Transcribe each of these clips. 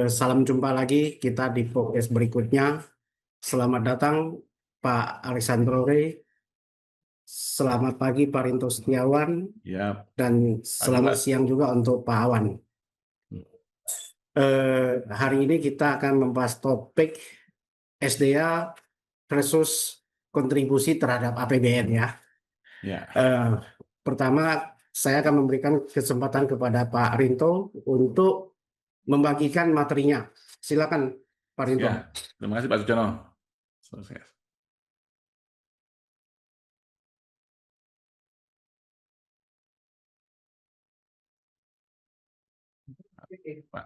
Salam jumpa lagi kita di podcast berikutnya. Selamat datang Pak Alexandro Rey, selamat pagi Pak Rinto Setiawan, Ya, dan pagi selamat Pak. siang juga untuk Pak Awan. Hari ini kita akan membahas topik SDA versus kontribusi terhadap APBN ya. Ya, Eh, Pertama, saya akan memberikan kesempatan kepada Pak Rinto untuk membagikan materinya. Silakan Pak Rinto. ya. Terima kasih Pak Sujono. Sukses. Pak.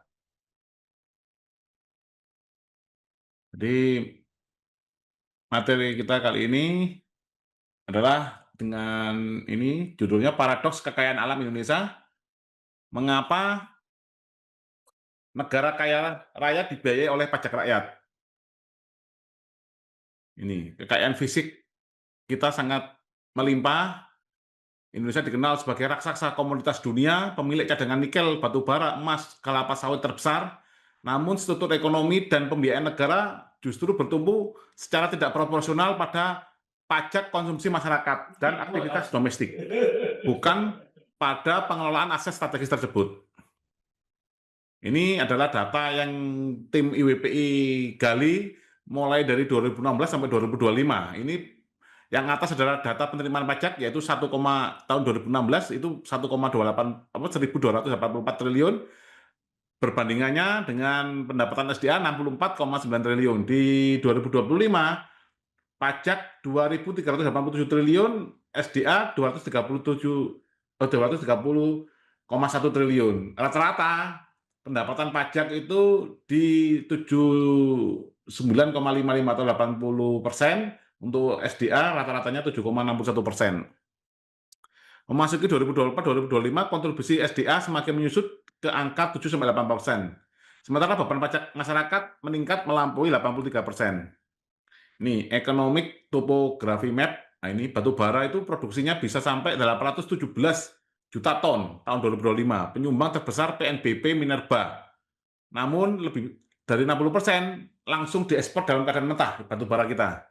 Jadi materi kita kali ini adalah dengan ini judulnya Paradoks Kekayaan Alam Indonesia. Mengapa negara kaya raya dibiayai oleh pajak rakyat? Ini kekayaan fisik kita sangat melimpah. Indonesia dikenal sebagai raksasa komoditas dunia, pemilik cadangan nikel, batu bara, emas, kelapa sawit terbesar. Namun struktur ekonomi dan pembiayaan negara justru bertumbuh secara tidak proporsional pada pajak konsumsi masyarakat dan aktivitas domestik, bukan pada pengelolaan aset strategis tersebut. Ini adalah data yang tim IWPI gali mulai dari 2016 sampai 2025. Ini yang atas adalah data penerimaan pajak, yaitu tahun 2016 itu 1,284 triliun, berbandingannya dengan pendapatan SDA 64,9 triliun. Di 2025, pajak 2.387 triliun, SDA 230,1 triliun. Rata-rata pendapatan pajak itu di 79,55 atau 80%. Untuk SDA rata-ratanya 7,61%. Memasuki 2024-2025, kontribusi SDA semakin menyusut ke angka 7-8%. Sementara beban pajak masyarakat meningkat melampaui 83%. Ini economic topography map. Nah, ini batu bara itu produksinya bisa sampai 817 juta ton tahun 2025. Penyumbang terbesar PNBP Minerba. Namun lebih dari 60% langsung diekspor dalam keadaan mentah batu bara kita.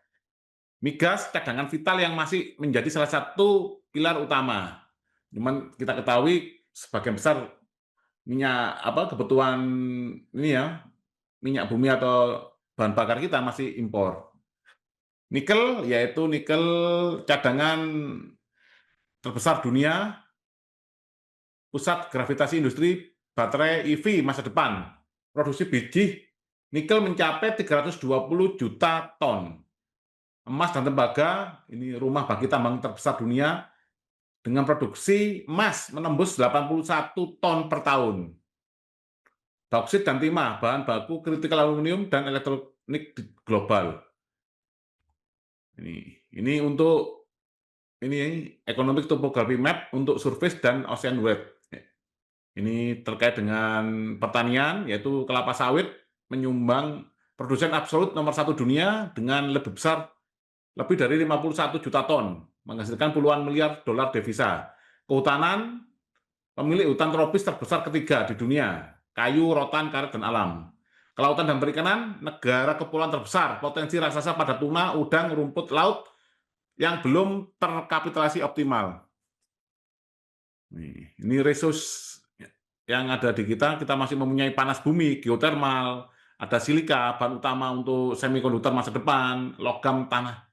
Migas cadangan vital yang masih menjadi salah satu pilar utama. Cuman kita ketahui sebagian besar minyak kebutuhan ini ya, minyak bumi atau bahan bakar kita masih impor. Nikel, yaitu nikel cadangan terbesar dunia, pusat gravitasi industri baterai EV masa depan. Produksi biji nikel mencapai 320 juta ton. Emas dan tembaga, ini rumah bagi tambang terbesar dunia, dengan produksi emas menembus 81 ton per tahun. Bauksit dan timah, bahan baku kritikal aluminium dan elektronik global. Ini untuk economic topography map untuk surface dan ocean web. Ini terkait dengan pertanian, yaitu kelapa sawit menyumbang produsen absolut nomor 1 dunia dengan lebih dari 51 juta ton, menghasilkan puluhan miliar dolar devisa. Kehutanan, pemilik hutan tropis terbesar ketiga di dunia, kayu, rotan, karet, dan alam. Kelautan dan perikanan, negara kepulauan terbesar, potensi raksasa pada tuna, udang, rumput laut yang belum terkapitalisasi optimal. Ini resource yang ada di kita masih mempunyai panas bumi, geotermal, ada silika, bahan utama untuk semikonduktor masa depan, logam tanah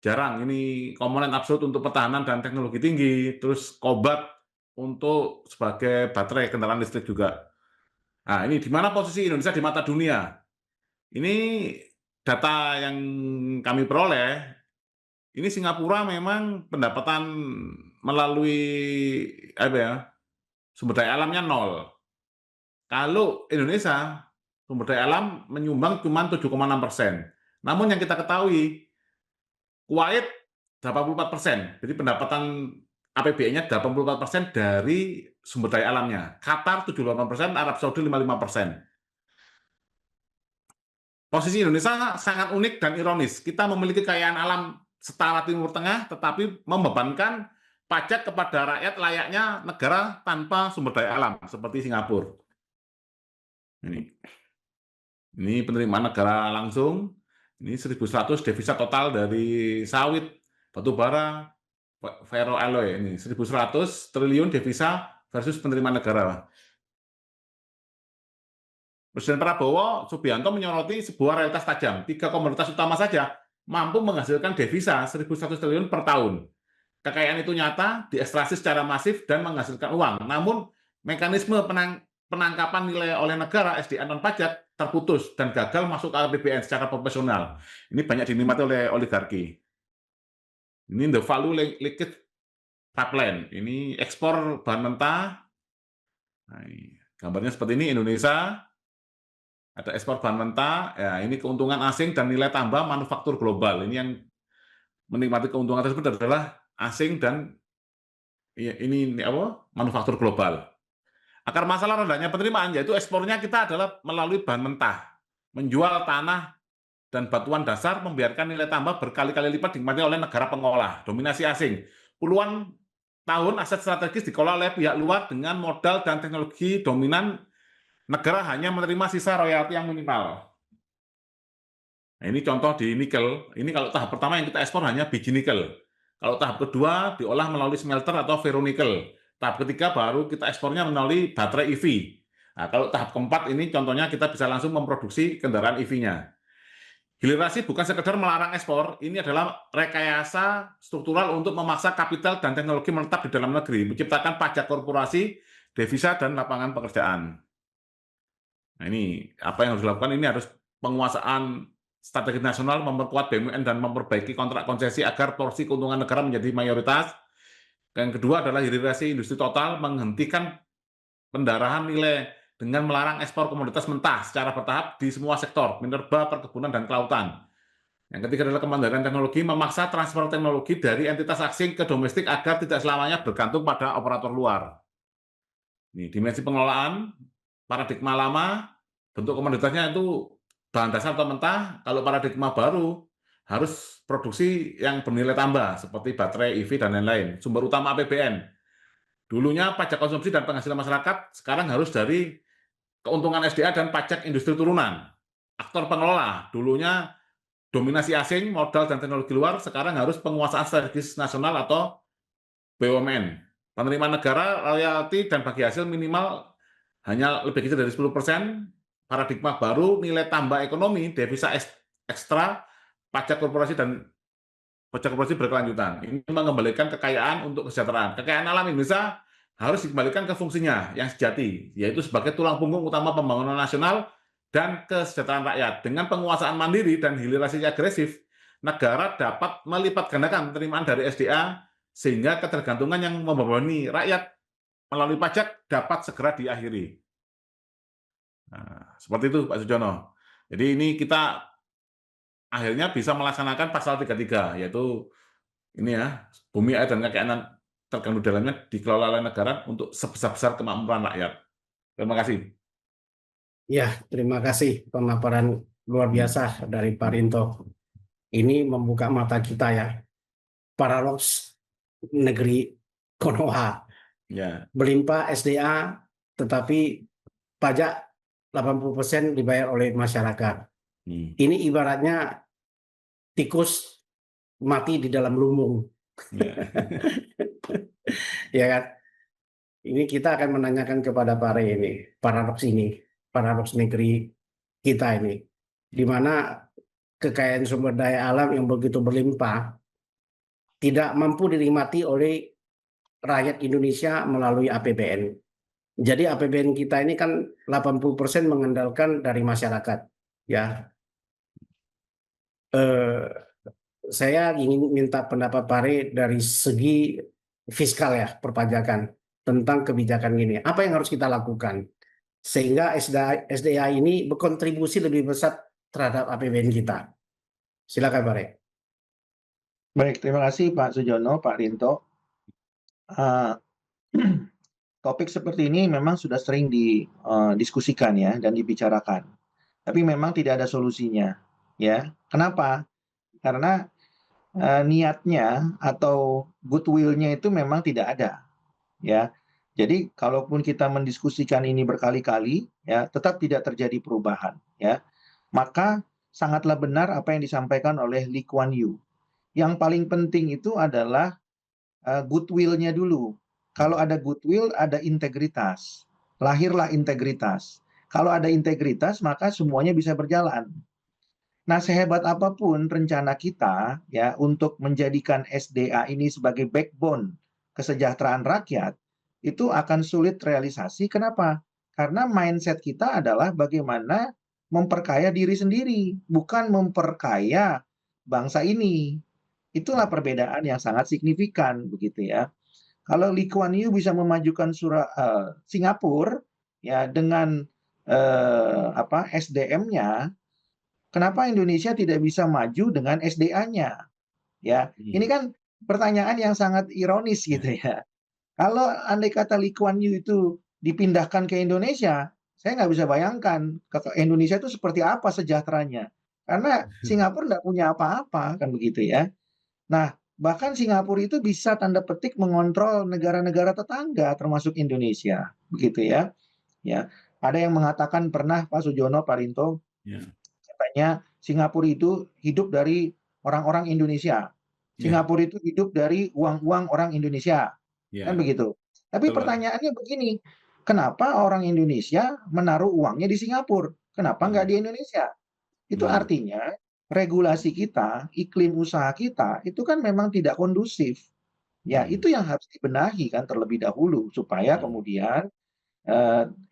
jarang, ini komponen absolut untuk pertahanan dan teknologi tinggi, terus kobat untuk sebagai baterai kendaraan listrik juga. Nah, ini di mana posisi Indonesia di mata dunia? Ini data yang kami peroleh, ini Singapura memang pendapatan melalui sumber daya alamnya nol. Kalau Indonesia, sumber daya alam menyumbang cuma 7,6%. Namun yang kita ketahui, Kuwait 84%, jadi pendapatan APBN-nya 84% dari sumber daya alamnya. Qatar 78%, Arab Saudi 55%. Posisi Indonesia sangat unik dan ironis. Kita memiliki kekayaan alam setara Timur Tengah, tetapi membebankan pajak kepada rakyat layaknya negara tanpa sumber daya alam, seperti Singapura. Ini penerimaan negara langsung. Ini 1.100 devisa total dari sawit, batu bara, ferroalloy. Ini 1.100 triliun devisa versus penerimaan negara. Presiden Prabowo Subianto menyoroti sebuah realitas tajam. 3 komoditas utama saja mampu menghasilkan devisa 1.100 triliun per tahun. Kekayaan itu nyata, diekstraksi secara masif dan menghasilkan uang. Namun, mekanisme penangkapan nilai oleh negara SDA non-pajak terputus dan gagal masuk ke APBN secara profesional. Ini banyak dinikmati oleh oligarki. Ini the value leakage pipeline. Ini ekspor bahan mentah. Nah, gambarnya seperti ini, Indonesia. Ada ekspor bahan mentah, ya ini keuntungan asing dan nilai tambah manufaktur global. Ini yang menikmati keuntungan tersebut adalah asing dan ini apa? Manufaktur global. Akar masalah rendahnya penerimaan yaitu ekspornya kita adalah melalui bahan mentah, menjual tanah dan batuan dasar, membiarkan nilai tambah berkali-kali lipat dinikmati oleh negara pengolah, dominasi asing. Puluhan tahun aset strategis dikelola oleh pihak luar dengan modal dan teknologi dominan. Negara hanya menerima sisa royalti yang minimal. Nah, ini contoh di nikel. Ini kalau tahap pertama yang kita ekspor hanya biji nikel. Kalau tahap kedua diolah melalui smelter atau ferronikel. Tahap ketiga baru kita ekspornya melalui baterai EV. Nah, kalau tahap keempat ini contohnya kita bisa langsung memproduksi kendaraan EV-nya. Hilirisasi bukan sekedar melarang ekspor, ini adalah rekayasa struktural untuk memaksa kapital dan teknologi menetap di dalam negeri, menciptakan pajak korporasi, devisa, dan lapangan pekerjaan. Nah, ini apa yang harus dilakukan? Ini harus penguasaan strategi nasional, memperkuat BUMN dan memperbaiki kontrak konsesi agar porsi keuntungan negara menjadi mayoritas. Yang kedua adalah hilirisasi industri total, menghentikan pendarahan nilai dengan melarang ekspor komoditas mentah secara bertahap di semua sektor, minerba, perkebunan, dan kelautan. Yang ketiga adalah kemandirian teknologi, memaksa transfer teknologi dari entitas asing ke domestik agar tidak selamanya bergantung pada operator luar. Ini dimensi pengelolaan, paradigma lama, bentuk komoditasnya itu bahan dasar atau mentah. Kalau paradigma baru harus produksi yang bernilai tambah seperti baterai, EV, dan lain-lain. Sumber utama APBN. Dulunya pajak konsumsi dan penghasilan masyarakat, sekarang harus dari keuntungan SDA dan pajak industri turunan. Aktor pengelola, dulunya dominasi asing, modal, dan teknologi luar, sekarang harus penguasaan strategis nasional atau BUMN. Penerimaan negara, royalti, dan bagi hasil minimal hanya lebih kecil dari 10%, paradigma baru, nilai tambah ekonomi, devisa ekstra, pajak korporasi berkelanjutan. Ini mengembalikan kekayaan untuk kesejahteraan. Kekayaan alam Indonesia harus dikembalikan ke fungsinya yang sejati, yaitu sebagai tulang punggung utama pembangunan nasional dan kesejahteraan rakyat. Dengan penguasaan mandiri dan hilirisasi agresif, negara dapat melipat gandakan penerimaan dari SDA sehingga ketergantungan yang membebani rakyat melalui pajak dapat segera diakhiri. Nah, seperti itu Pak Sujono. Jadi ini kita akhirnya bisa melaksanakan pasal 33, yaitu ini ya, bumi, air, dan kekayaan terganggu dalamnya dikelola oleh negara untuk sebesar-besar kemakmuran rakyat. Terima kasih. Ya, terima kasih pemaparan luar biasa dari Pak Rinto. Ini membuka mata kita ya. Paradoks negeri Konoha. Ya. Berlimpah SDA, tetapi pajak 80% dibayar oleh masyarakat. Ini ibaratnya tikus mati di dalam lumbung. Ya. Ya kan? Ini kita akan menanyakan kepada Pak Rey ini, paradoks negeri kita ini, di mana kekayaan sumber daya alam yang begitu berlimpah tidak mampu dinikmati oleh rakyat Indonesia melalui APBN. Jadi APBN kita ini kan 80% mengandalkan dari masyarakat, ya. Saya ingin minta pendapat Pak Rey dari segi fiskal ya, perpajakan tentang kebijakan ini. Apa yang harus kita lakukan sehingga SDA ini berkontribusi lebih besar terhadap APBN kita? Silakan Pak Rey. Baik, terima kasih Pak Sujono, Pak Rinto. Topik seperti ini memang sudah sering didiskusikan ya dan dibicarakan. Tapi memang tidak ada solusinya, ya. Kenapa? Karena niatnya atau goodwill-nya itu memang tidak ada, ya. Jadi kalaupun kita mendiskusikan ini berkali-kali, ya tetap tidak terjadi perubahan, ya. Maka sangatlah benar apa yang disampaikan oleh Lee Kuan Yew. Yang paling penting itu adalah goodwill-nya dulu. Kalau ada goodwill, ada integritas. Lahirlah integritas. Kalau ada integritas, maka semuanya bisa berjalan. Nah, sehebat apapun rencana kita ya untuk menjadikan SDA ini sebagai backbone kesejahteraan rakyat, itu akan sulit realisasi. Kenapa? Karena mindset kita adalah bagaimana memperkaya diri sendiri, bukan memperkaya bangsa ini. Itulah perbedaan yang sangat signifikan begitu ya. Kalau Lee Kuan Yew bisa memajukan Singapura ya dengan SDM-nya, kenapa Indonesia tidak bisa maju dengan SDA-nya? Ya, ini kan pertanyaan yang sangat ironis gitu ya. Kalau andai kata Lee Kuan Yew itu dipindahkan ke Indonesia, saya nggak bisa bayangkan ke Indonesia itu seperti apa sejahteranya. Karena Singapura nggak punya apa-apa, kan begitu ya. Nah, bahkan Singapura itu bisa tanda petik mengontrol negara-negara tetangga, termasuk Indonesia, begitu ya. Ya, ada yang mengatakan pernah Pak Sujono, Pak Rinto, katanya Singapura itu hidup dari orang-orang Indonesia. Singapura itu hidup dari uang-uang orang Indonesia. Kan begitu. Tapi pertanyaannya begini, kenapa orang Indonesia menaruh uangnya di Singapura? Kenapa nggak di Indonesia? Itu artinya regulasi kita, iklim usaha kita, itu kan memang tidak kondusif. Ya, itu yang harus dibenahi kan terlebih dahulu supaya kemudian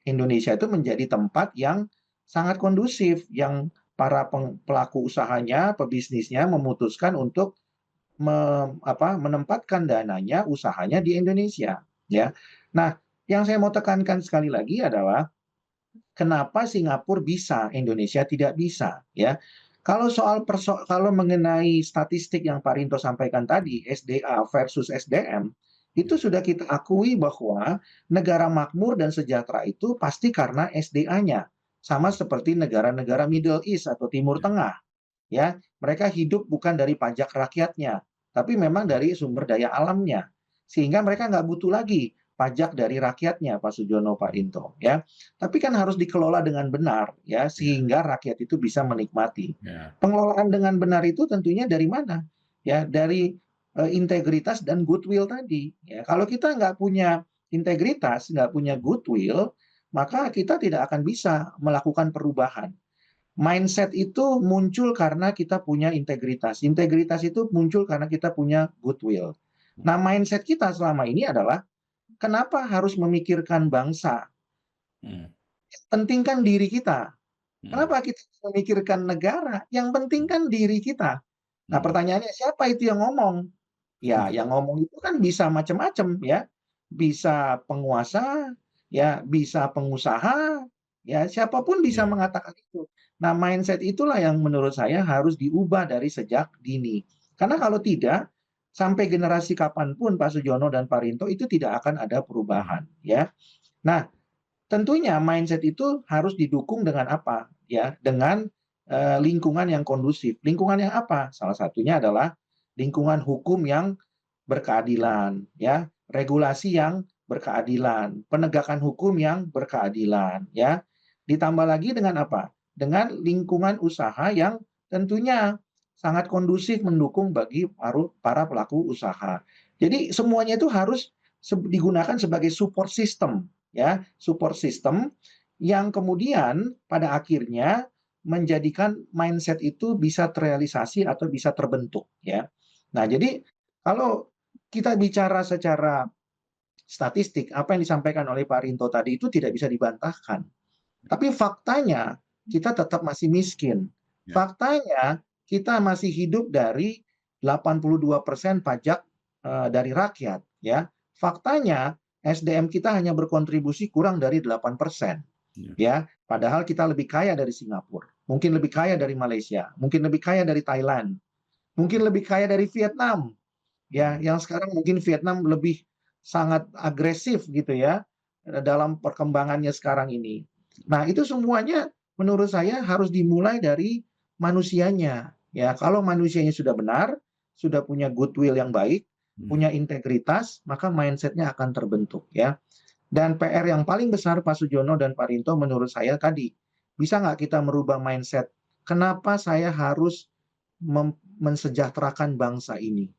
Indonesia itu menjadi tempat yang sangat kondusif, yang para pelaku usahanya, pebisnisnya memutuskan untuk menempatkan dananya, usahanya di Indonesia. Ya, nah yang saya mau tekankan sekali lagi adalah kenapa Singapura bisa, Indonesia tidak bisa. Ya, kalau kalau mengenai statistik yang Pak Rinto sampaikan tadi, SDA versus SDM, itu sudah kita akui bahwa negara makmur dan sejahtera itu pasti karena SDA-nya. Sama seperti negara-negara Middle East atau Timur Tengah. Ya, mereka hidup bukan dari pajak rakyatnya, tapi memang dari sumber daya alamnya. Sehingga mereka nggak butuh lagi pajak dari rakyatnya, Pak Sujono, Pak Rinto. Ya, tapi kan harus dikelola dengan benar, ya, sehingga rakyat itu bisa menikmati. Pengelolaan dengan benar itu tentunya dari mana? Ya, dari integritas dan goodwill tadi. Ya, kalau kita nggak punya integritas, nggak punya goodwill, maka kita tidak akan bisa melakukan perubahan. Mindset itu muncul karena kita punya integritas. Integritas itu muncul karena kita punya goodwill. Nah, mindset kita selama ini adalah kenapa harus memikirkan bangsa? Pentingkan diri kita. Kenapa kita memikirkan negara? Yang penting kan diri kita. Nah, pertanyaannya siapa itu yang ngomong? Ya, yang ngomong itu kan bisa macam-macam ya. Bisa penguasa, ya, bisa pengusaha, ya, siapapun bisa mengatakan itu. Nah, mindset itulah yang menurut saya harus diubah dari sejak dini. Karena kalau tidak, sampai generasi kapanpun Pak Sujono dan Pak Rinto itu tidak akan ada perubahan, ya. Nah, tentunya mindset itu harus didukung dengan apa? Ya, dengan lingkungan yang kondusif. Lingkungan yang apa? Salah satunya adalah lingkungan hukum yang berkeadilan, ya, regulasi yang berkeadilan, penegakan hukum yang berkeadilan, ya. Ditambah lagi dengan apa? Dengan lingkungan usaha yang tentunya sangat kondusif mendukung bagi para pelaku usaha. Jadi semuanya itu harus digunakan sebagai support system, ya, support system yang kemudian pada akhirnya menjadikan mindset itu bisa terrealisasi atau bisa terbentuk, ya. Nah, jadi kalau kita bicara secara statistik, apa yang disampaikan oleh Pak Rinto tadi itu tidak bisa dibantahkan. Tapi faktanya kita tetap masih miskin. Faktanya kita masih hidup dari 82% pajak dari rakyat, ya. Faktanya SDM kita hanya berkontribusi kurang dari 8%. Ya, padahal kita lebih kaya dari Singapura, mungkin lebih kaya dari Malaysia, mungkin lebih kaya dari Thailand, mungkin lebih kaya dari Vietnam. Ya, yang sekarang mungkin Vietnam lebih sangat agresif gitu ya dalam perkembangannya sekarang ini. Nah, itu semuanya menurut saya harus dimulai dari manusianya. Ya, kalau manusianya sudah benar, sudah punya goodwill yang baik, punya integritas, maka mindsetnya akan terbentuk ya. Dan PR yang paling besar Pak Sujono dan Pak Rinto menurut saya tadi, bisa nggak kita merubah mindset? Kenapa saya harus mensejahterakan bangsa ini?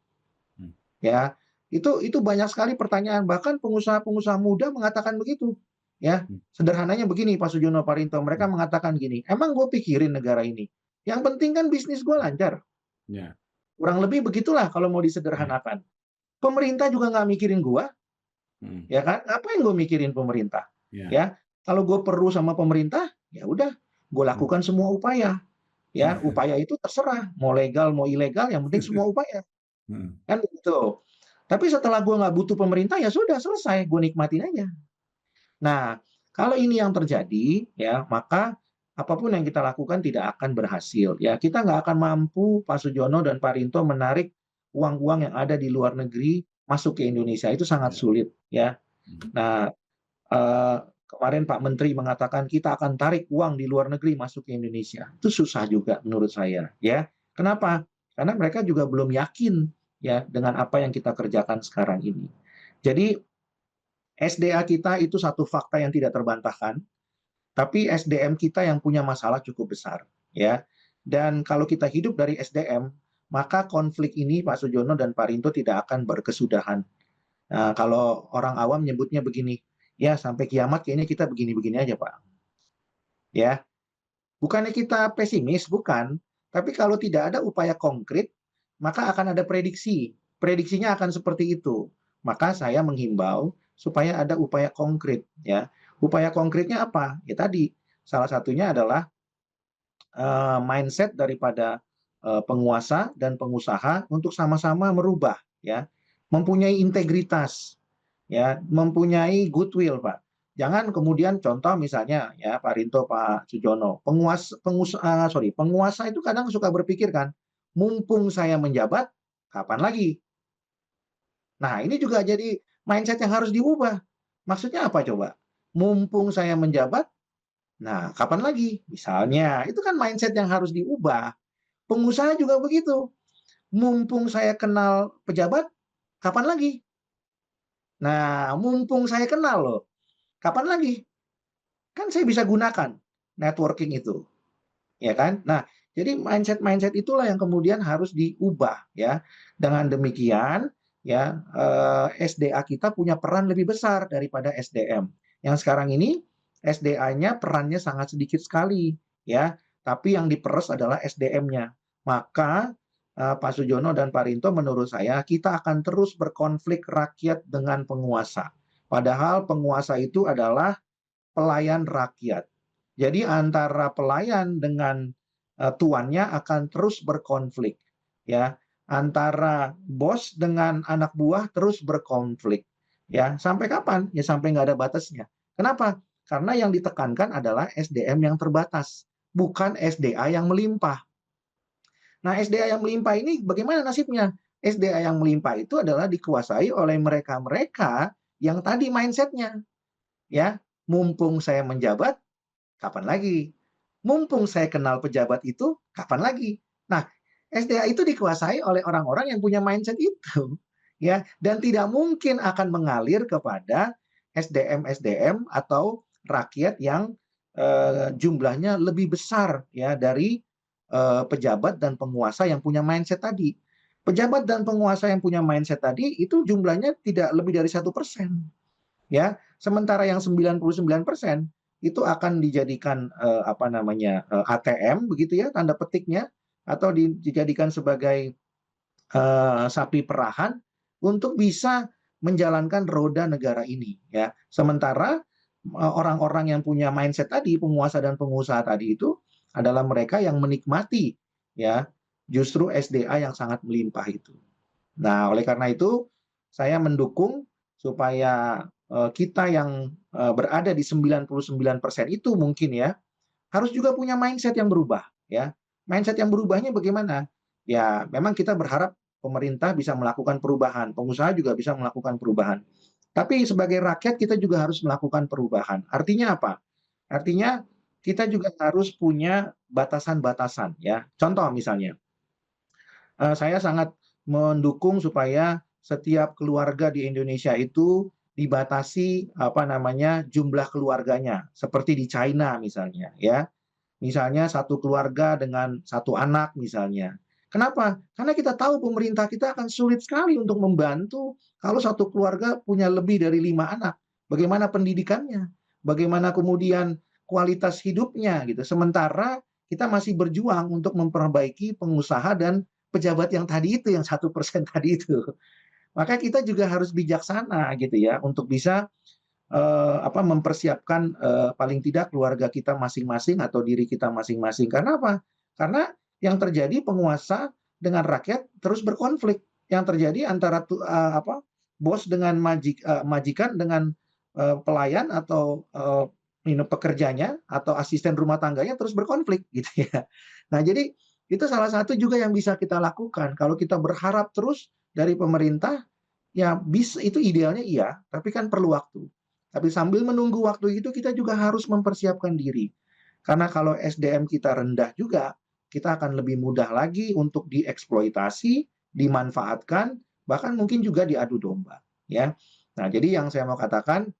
Hmm. Ya, itu banyak sekali pertanyaan. Bahkan pengusaha-pengusaha muda mengatakan begitu. Ya, sederhananya begini Pak Sujono, Pak Rinto, mereka mengatakan gini, emang gue pikirin negara ini. Yang penting kan bisnis gue lancar. Ya. Kurang lebih begitulah kalau mau disederhanakan. Pemerintah juga nggak mikirin gue, ya kan? Ngapain gue mikirin pemerintah? Ya. Ya, kalau gue perlu sama pemerintah, ya udah, gue lakukan semua upaya. Ya, upaya itu terserah, mau legal mau ilegal, yang penting semua upaya. Kan begitu. Tapi setelah gue nggak butuh pemerintah, ya sudah selesai, gue nikmatin aja. Nah, kalau ini yang terjadi, ya maka apapun yang kita lakukan tidak akan berhasil. Ya, kita nggak akan mampu, Pak Sujono dan Pak Rinto, menarik uang-uang yang ada di luar negeri masuk ke Indonesia. Itu sangat sulit. Ya. Nah, kemarin Pak Menteri mengatakan kita akan tarik uang di luar negeri masuk ke Indonesia. Itu susah juga menurut saya. Ya, kenapa? Karena mereka juga belum yakin ya dengan apa yang kita kerjakan sekarang ini. Jadi SDA kita itu satu fakta yang tidak terbantahkan, tapi SDM kita yang punya masalah cukup besar, ya. Dan kalau kita hidup dari SDM, maka konflik ini Pak Sujono dan Pak Rinto tidak akan berkesudahan. Nah, kalau orang awam nyebutnya begini, ya sampai kiamat kayaknya kita begini-begini aja, Pak. Ya, bukannya kita pesimis, bukan. Tapi kalau tidak ada upaya konkret, maka akan ada prediksi. Prediksinya akan seperti itu. Maka saya menghimbau supaya ada upaya konkret, ya. Upaya konkretnya apa? Ya tadi, salah satunya adalah mindset daripada penguasa dan pengusaha untuk sama-sama merubah, ya. Mempunyai integritas, ya, mempunyai goodwill, Pak. Jangan kemudian contoh misalnya ya Pak Rinto, Pak Sujono, penguasa itu kadang suka berpikir kan, mumpung saya menjabat, kapan lagi? Nah, ini juga jadi mindset yang harus diubah. Maksudnya apa coba? Mumpung saya menjabat, nah kapan lagi? Misalnya, itu kan mindset yang harus diubah. Pengusaha juga begitu. Mumpung saya kenal pejabat, kapan lagi? Nah, mumpung saya kenal loh, kapan lagi? Kan saya bisa gunakan networking itu, ya kan? Nah, jadi mindset-mindset itulah yang kemudian harus diubah ya. Dengan demikian ya SDA kita punya peran lebih besar daripada SDM. Yang sekarang ini SDA-nya perannya sangat sedikit sekali ya, tapi yang diperes adalah SDM-nya. Maka Pak Sujono dan Pak Rinto menurut saya kita akan terus berkonflik rakyat dengan penguasa. Padahal penguasa itu adalah pelayan rakyat. Jadi antara pelayan dengan tuannya akan terus berkonflik, ya. Antara bos dengan anak buah terus berkonflik, ya. Sampai kapan? Ya sampai nggak ada batasnya. Kenapa? Karena yang ditekankan adalah SDM yang terbatas, bukan SDA yang melimpah. Nah, SDA yang melimpah ini bagaimana nasibnya? SDA yang melimpah itu adalah dikuasai oleh mereka-mereka yang tadi mindsetnya, ya. Mumpung saya menjabat, kapan lagi? Mumpung saya kenal pejabat itu, kapan lagi? Nah, SDA itu dikuasai oleh orang-orang yang punya mindset itu, ya, dan tidak mungkin akan mengalir kepada SDM-SDM atau rakyat yang jumlahnya lebih besar ya dari pejabat dan penguasa yang punya mindset tadi. Pejabat dan penguasa yang punya mindset tadi itu jumlahnya tidak lebih dari 1%. Ya, sementara yang 99% itu akan dijadikan ATM begitu ya tanda petiknya atau dijadikan sebagai sapi perahan untuk bisa menjalankan roda negara ini ya. Sementara orang-orang yang punya mindset tadi, penguasa dan pengusaha tadi itu adalah mereka yang menikmati ya justru SDA yang sangat melimpah itu. Nah, oleh karena itu saya mendukung supaya kita yang berada di 99% itu mungkin ya harus juga punya mindset yang berubah ya. Mindset yang berubahnya bagaimana? Ya, memang kita berharap pemerintah bisa melakukan perubahan, pengusaha juga bisa melakukan perubahan. Tapi sebagai rakyat kita juga harus melakukan perubahan. Artinya apa? Artinya kita juga harus punya batasan-batasan ya. Contoh misalnya, saya sangat mendukung supaya setiap keluarga di Indonesia itu dibatasi jumlah keluarganya, seperti di China misalnya, ya. Misalnya satu keluarga dengan satu anak misalnya. Kenapa? Karena kita tahu pemerintah kita akan sulit sekali untuk membantu kalau satu keluarga punya lebih dari 5 anak. Bagaimana pendidikannya? Bagaimana kemudian kualitas hidupnya gitu. Sementara kita masih berjuang untuk memperbaiki pengusaha dan pejabat yang tadi itu, yang 1% tadi itu. Maka kita juga harus bijaksana gitu ya untuk bisa mempersiapkan paling tidak keluarga kita masing-masing atau diri kita masing-masing. Karena apa? Karena yang terjadi penguasa dengan rakyat terus berkonflik. Yang terjadi antara bos dengan majikan dengan pelayan atau pekerjanya atau asisten rumah tangganya terus berkonflik gitu ya. Nah, jadi itu salah satu juga yang bisa kita lakukan. Kalau kita berharap terus dari pemerintah, ya bisa, itu idealnya iya, tapi kan perlu waktu. Tapi sambil menunggu waktu itu kita juga harus mempersiapkan diri. Karena kalau SDM kita rendah juga, kita akan lebih mudah lagi untuk dieksploitasi, dimanfaatkan, bahkan mungkin juga diadu domba, ya. Nah, jadi yang saya mau katakan,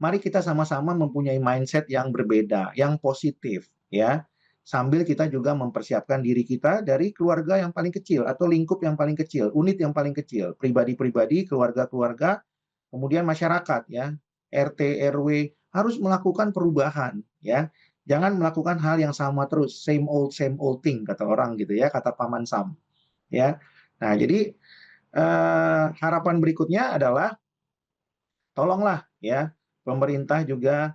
mari kita sama-sama mempunyai mindset yang berbeda, yang positif, ya. Sambil kita juga mempersiapkan diri kita dari keluarga yang paling kecil atau lingkup yang paling kecil, unit yang paling kecil, pribadi-pribadi, keluarga-keluarga, kemudian masyarakat ya, RT, RW harus melakukan perubahan ya. Jangan melakukan hal yang sama terus, same old thing kata orang gitu ya, kata Paman Sam ya. Nah, jadi harapan berikutnya adalah tolonglah ya pemerintah juga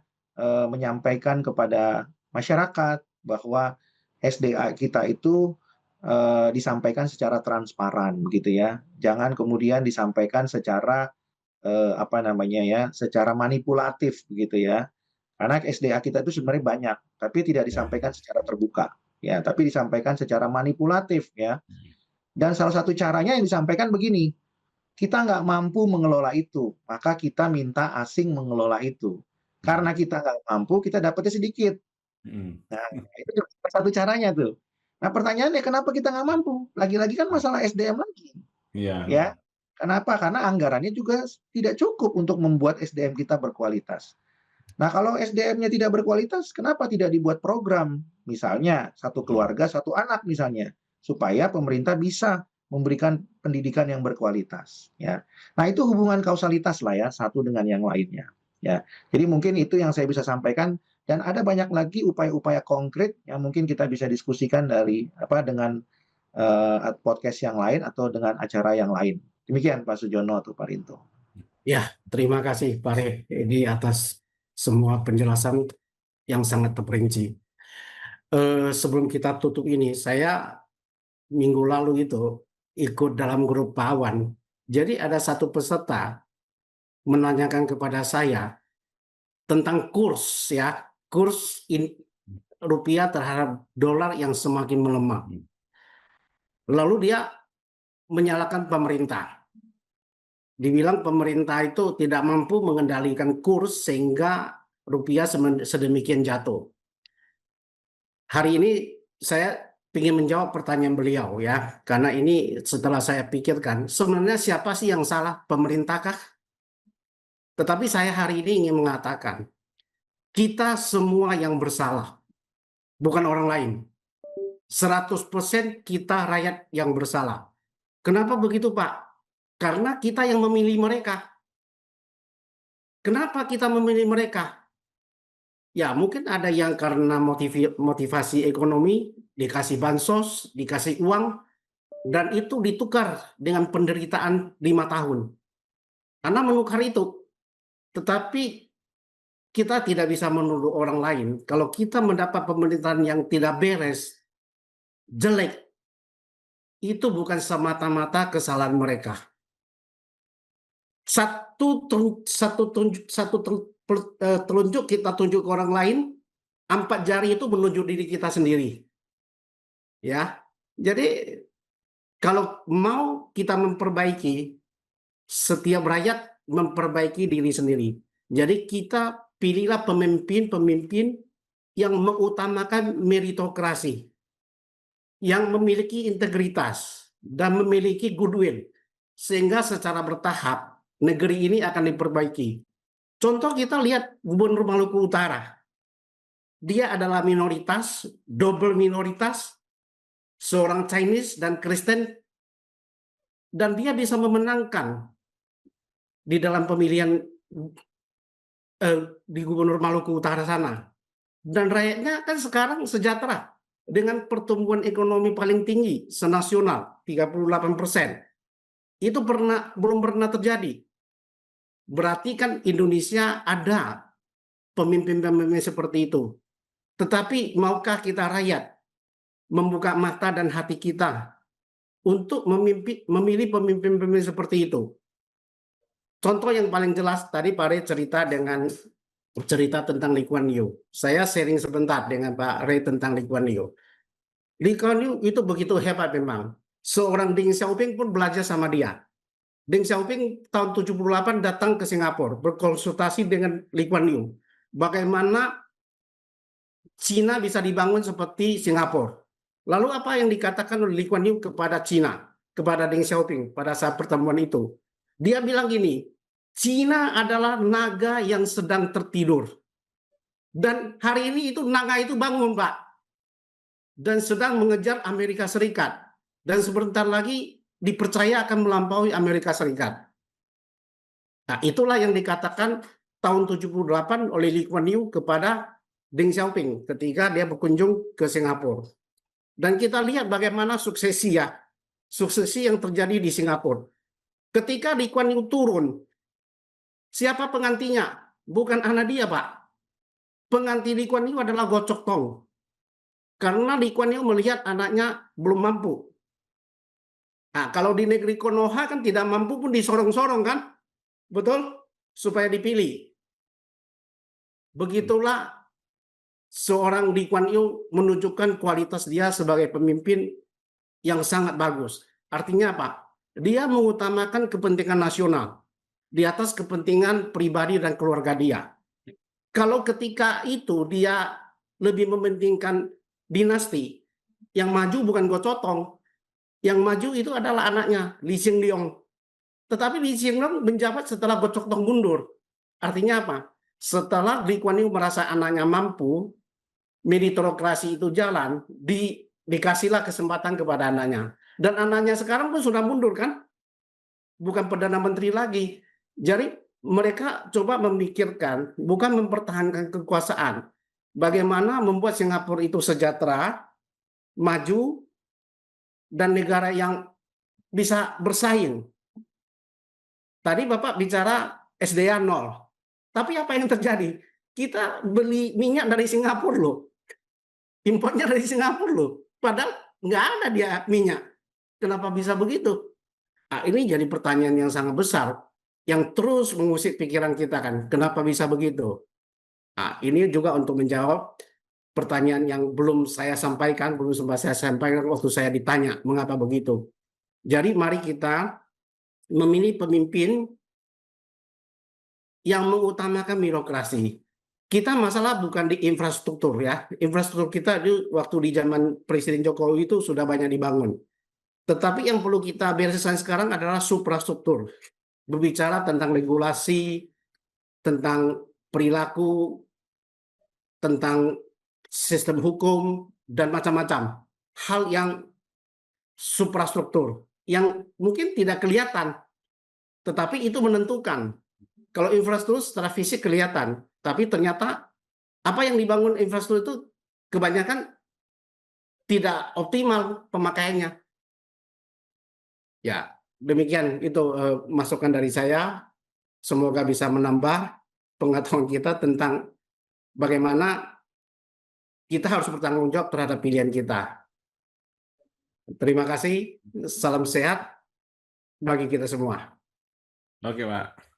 menyampaikan kepada masyarakat bahwa SDA kita itu disampaikan secara transparan begitu ya. Jangan kemudian disampaikan secara secara manipulatif begitu ya. Karena SDA kita itu sebenarnya banyak, tapi tidak disampaikan secara terbuka ya, tapi disampaikan secara manipulatif ya. Dan salah satu caranya yang disampaikan begini, kita nggak mampu mengelola itu, maka kita minta asing mengelola itu. Karena kita nggak mampu, kita dapatnya sedikit. Nah, itu juga salah satu caranya tuh. Nah, pertanyaannya kenapa kita nggak mampu? Lagi-lagi kan masalah SDM lagi. Iya. Ya, kenapa? Karena anggarannya juga tidak cukup untuk membuat SDM kita berkualitas. Nah, kalau SDM-nya tidak berkualitas, kenapa tidak dibuat program? Misalnya, satu keluarga, satu anak misalnya, supaya pemerintah bisa memberikan pendidikan yang berkualitas. Ya, nah itu hubungan kausalitas lah ya, satu dengan yang lainnya. Ya, jadi mungkin itu yang saya bisa sampaikan. Dan ada banyak lagi upaya-upaya konkret yang mungkin kita bisa diskusikan dengan podcast yang lain atau dengan acara yang lain. Demikian Pak Sujono atau Pak Rinto. Ya, terima kasih Pak Redi atas semua penjelasan yang sangat terperinci. Sebelum kita tutup ini, saya minggu lalu itu ikut dalam grup Pak Awan. Jadi ada satu peserta menanyakan kepada saya tentang kurs rupiah terhadap dolar yang semakin melemah. Lalu dia menyalahkan pemerintah. Dibilang pemerintah itu tidak mampu mengendalikan kurs sehingga rupiah sedemikian jatuh. Hari ini saya ingin menjawab pertanyaan beliau ya, karena ini setelah saya pikirkan, sebenarnya siapa sih yang salah, pemerintahkah? Tetapi saya hari ini ingin mengatakan, kita semua yang bersalah, bukan orang lain. 100% kita rakyat yang bersalah. Kenapa begitu Pak? Karena kita yang memilih mereka. Kenapa kita memilih mereka? Ya mungkin ada yang karena motivasi ekonomi, dikasih bansos, dikasih uang, dan itu ditukar dengan penderitaan 5 tahun. Karena menukar itu. Tetapi kita tidak bisa menuduh orang lain. Kalau kita mendapat pemerintahan yang tidak beres, jelek, itu bukan semata-mata kesalahan mereka. Satu telunjuk kita tunjuk ke orang lain, 4 jari itu menunjuk diri kita sendiri. Ya, jadi kalau mau kita memperbaiki, setiap rakyat memperbaiki diri sendiri. Jadi kita pilihlah pemimpin-pemimpin yang mengutamakan meritokrasi, yang memiliki integritas dan memiliki goodwill, sehingga secara bertahap negeri ini akan diperbaiki. Contoh kita lihat Gubernur Maluku Utara. Dia adalah minoritas, double minoritas, seorang Chinese dan Kristen, dan dia bisa memenangkan di dalam pemilihan di Gubernur Maluku Utara sana. Dan rakyatnya kan sekarang sejahtera dengan pertumbuhan ekonomi paling tinggi senasional 38%. Itu belum pernah terjadi. Berarti kan Indonesia ada pemimpin-pemimpin seperti itu. Tetapi maukah kita rakyat membuka mata dan hati kita untuk memilih pemimpin-pemimpin seperti itu? Contoh yang paling jelas tadi Pak Ray cerita tentang Lee Kuan Yew. Saya sharing sebentar dengan Pak Ray tentang Lee Kuan Yew. Lee Kuan Yew itu begitu hebat memang. Seorang Deng Xiaoping pun belajar sama dia. Deng Xiaoping tahun 78 datang ke Singapura berkonsultasi dengan Lee Kuan Yew. Bagaimana Cina bisa dibangun seperti Singapura. Lalu apa yang dikatakan oleh Lee Kuan Yew kepada Cina, kepada Deng Xiaoping pada saat pertemuan itu? Dia bilang gini, Cina adalah naga yang sedang tertidur. Dan hari ini itu naga itu bangun, Pak. Dan sedang mengejar Amerika Serikat. Dan sebentar lagi dipercaya akan melampaui Amerika Serikat. Nah, itulah yang dikatakan tahun 78 oleh Lee Kuan Yew kepada Deng Xiaoping ketika dia berkunjung ke Singapura. Dan kita lihat bagaimana suksesi yang terjadi di Singapura. Ketika Lee Kuan Yew turun, siapa pengantinya? Bukan anak dia, Pak. Pengganti Lee Kuan Yew adalah Goh Chok Tong. Karena Lee Kuan Yew melihat anaknya belum mampu. Nah, kalau di negeri Konoha kan tidak mampu pun disorong-sorong kan? Betul? Supaya dipilih. Begitulah seorang Lee Kuan Yew menunjukkan kualitas dia sebagai pemimpin yang sangat bagus. Artinya apa? Dia mengutamakan kepentingan nasional di atas kepentingan pribadi dan keluarga dia. Kalau ketika itu dia lebih mementingkan dinasti, yang maju bukan Goh Chok Tong, yang maju itu adalah anaknya Lee Hsien Loong. Tetapi Lee Hsien Loong menjabat setelah Goh Chok Tong mundur. Artinya apa? Setelah Lee Kuan Yew merasa anaknya mampu, meritokrasi itu jalan, dikasihlah kesempatan kepada anaknya. Dan anaknya sekarang pun sudah mundur kan? Bukan Perdana Menteri lagi. Jadi mereka coba memikirkan, bukan mempertahankan kekuasaan. Bagaimana membuat Singapura itu sejahtera, maju, dan negara yang bisa bersaing. Tadi Bapak bicara SDA 0. Tapi apa yang terjadi? Kita beli minyak dari Singapura loh. Impornya dari Singapura loh. Padahal nggak ada dia minyak. Kenapa bisa begitu? Nah, ini jadi pertanyaan yang sangat besar. Yang terus mengusik pikiran kita kan. Kenapa bisa begitu? Nah, ini juga untuk menjawab pertanyaan yang belum saya sampaikan waktu saya ditanya mengapa begitu. Jadi mari kita memilih pemimpin yang mengutamakan birokrasi. Kita masalah bukan di infrastruktur ya. Infrastruktur kita waktu di zaman Presiden Jokowi itu sudah banyak dibangun. Tetapi yang perlu kita bereskan sekarang adalah suprastruktur. Berbicara tentang regulasi, tentang perilaku, tentang sistem hukum, dan macam-macam. Hal yang suprastruktur, yang mungkin tidak kelihatan, tetapi itu menentukan. Kalau infrastruktur secara fisik kelihatan, tapi ternyata apa yang dibangun infrastruktur itu kebanyakan tidak optimal pemakaiannya. Ya, demikian itu masukan dari saya. Semoga bisa menambah pengetahuan kita tentang bagaimana kita harus bertanggung jawab terhadap pilihan kita. Terima kasih, salam sehat bagi kita semua. Oke, Pak.